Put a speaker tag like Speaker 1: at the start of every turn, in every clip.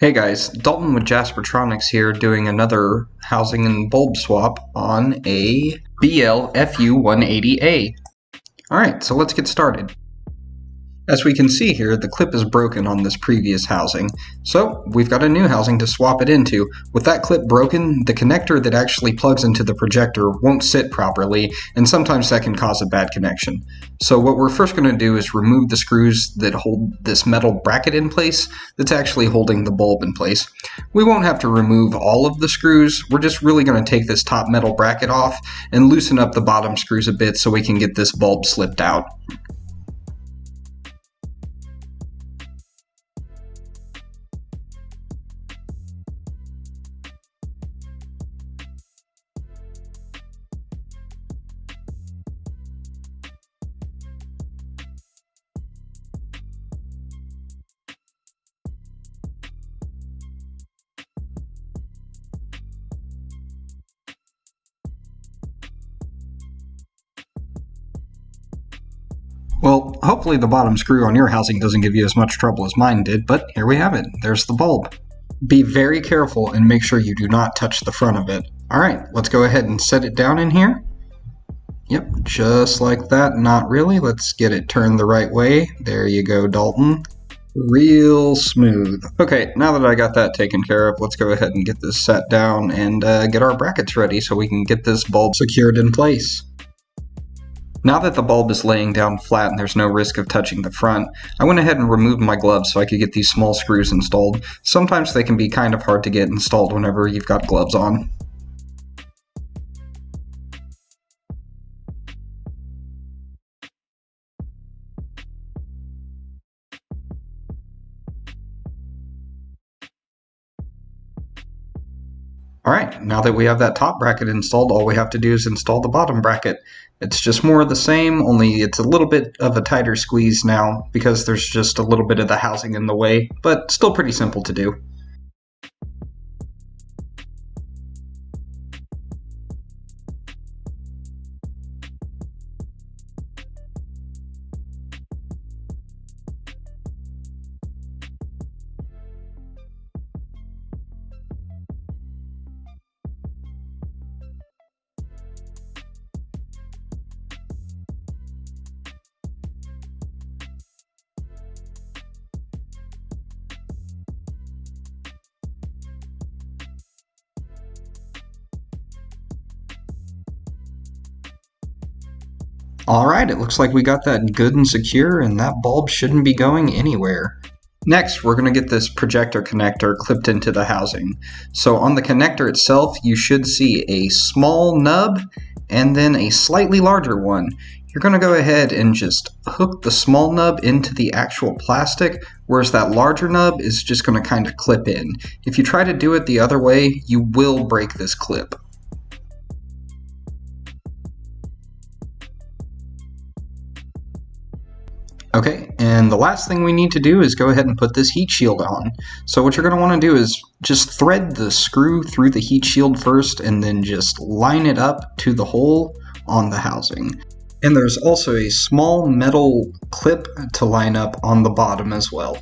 Speaker 1: Hey guys, Dalton with Jaspertronics here doing another housing and bulb swap on a BL FU180A. Alright, so let's get started. As we can see here, the clip is broken on this previous housing, so we've got a new housing to swap it into. With that clip broken, the connector that actually plugs into the projector won't sit properly, and sometimes that can cause a bad connection. So what we're first going to do is remove the screws that hold this metal bracket in place that's actually holding the bulb in place. We won't have to remove all of the screws, we're just really going to take this top metal bracket off and loosen up the bottom screws a bit so we can get this bulb slipped out. Well, hopefully the bottom screw on your housing doesn't give you as much trouble as mine did, but here we have it. There's the bulb. Be very careful and make sure you do not touch the front of it. Alright, let's go ahead and set it down in here. Yep, just like that. Not really. Let's get it turned the right way. There you go, Dalton. Real smooth. Okay, now that I got that taken care of, let's go ahead and get this set down and get our brackets ready so we can get this bulb secured in place. Now that the bulb is laying down flat and there's no risk of touching the front, I went ahead and removed my gloves so I could get these small screws installed. Sometimes they can be kind of hard to get installed whenever you've got gloves on. Alright, now that we have that top bracket installed, all we have to do is install the bottom bracket. It's just more of the same, only it's a little bit of a tighter squeeze now because there's just a little bit of the housing in the way, but still pretty simple to do. Alright, it looks like we got that good and secure, and that bulb shouldn't be going anywhere. Next, we're going to get this projector connector clipped into the housing. So on the connector itself, you should see a small nub and then a slightly larger one. You're going to go ahead and just hook the small nub into the actual plastic, whereas that larger nub is just going to kind of clip in. If you try to do it the other way, you will break this clip. Okay, and the last thing we need to do is go ahead and put this heat shield on. So what you're going to want to do is just thread the screw through the heat shield first and then just line it up to the hole on the housing. And there's also a small metal clip to line up on the bottom as well.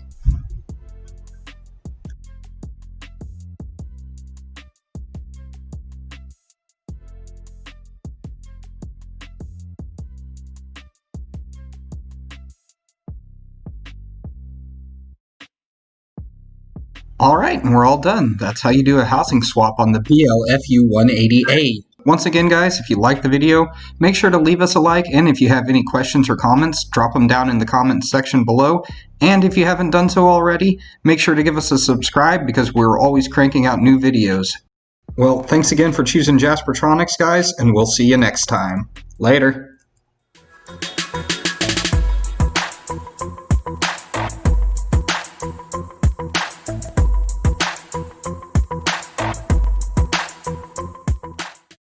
Speaker 1: Alright, and we're all done. That's how you do a housing swap on the BL FU180A. Once again, guys, if you liked the video, make sure to leave us a like, and if you have any questions or comments, drop them down in the comments section below. And if you haven't done so already, make sure to give us a subscribe because we're always cranking out new videos. Well, thanks again for choosing Jaspertronics, guys, and we'll see you next time. Later.